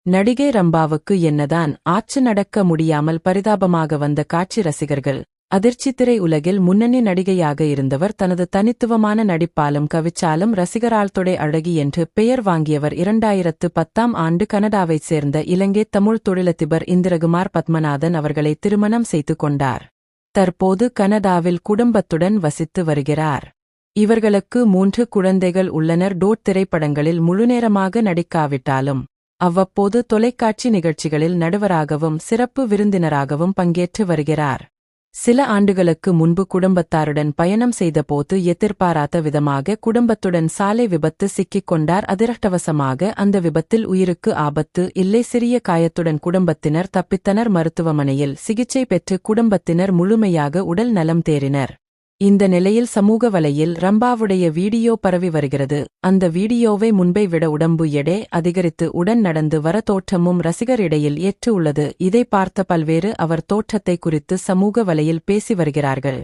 நடிகை ரம்பாவுக்கு என்னதான் ஆச்சு நடக்க முடியாமல் பரிதாபமாக வந்த காட்சி ரசிகர்கள். அதிர்ச்சி திரை உலகில் முன்னணி நடிகையாக இருந்தவர் தனது தனித்துவமான நடிப்பாலும் கவிச்சாலும் ரசிகரால் அழகி என்று பெயர் வாங்கியவர் 2010ஆம் ஆண்டு கனடாவைச் சேர்ந்த இலங்கை தமிழ் தொழிலதிபர் இந்திரகுமார் பத்மநாதன் அவர்களை திருமணம் செய்து கொண்டார். தற்போது கனடாவில் குடும்பத்துடன் வசித்து வருகிறார். இவர்களுக்கு 3 குழந்தைகள் உள்ளனர். திரைப்படங்களில் முழுநேரமாக நடிக்காவிட்டாலும் அவ்வப்போது தொலைக்காட்சி நிகழ்ச்சிகளில் நடுவராகவும் சிறப்பு விருந்தினராகவும் பங்கேற்று வருகிறார். சில ஆண்டுகளுக்கு முன்பு குடும்பத்தாருடன் பயணம் செய்தபோது எதிர்பாராத விதமாக குடும்பத்துடன் சாலை விபத்து சிக்கிக் கொண்டார். அதிர்ஷ்டவசமாக அந்த விபத்தில் உயிருக்கு ஆபத்து இல்லை. சிறிய காயத்துடன் குடும்பத்தினர் தப்பித்தனர். மருத்துவமனையில் சிகிச்சை பெற்று குடும்பத்தினர் முழுமையாக உடல் நலம் தேறினர். இந்த நிலையில் சமூக வலையில் ரம்பாவுடைய வீடியோ பரவி வருகிறது. அந்த வீடியோவை முன்பை விட உடம்பு எடை அதிகரித்து உடன் நடந்து வர தோற்றமும் ரசிகரிடையில் ஏற்று உள்ளது. இதை பார்த்த பல்வேறு அவர் தோற்றத்தை குறித்து சமூக வலையில் பேசி வருகிறார்கள்.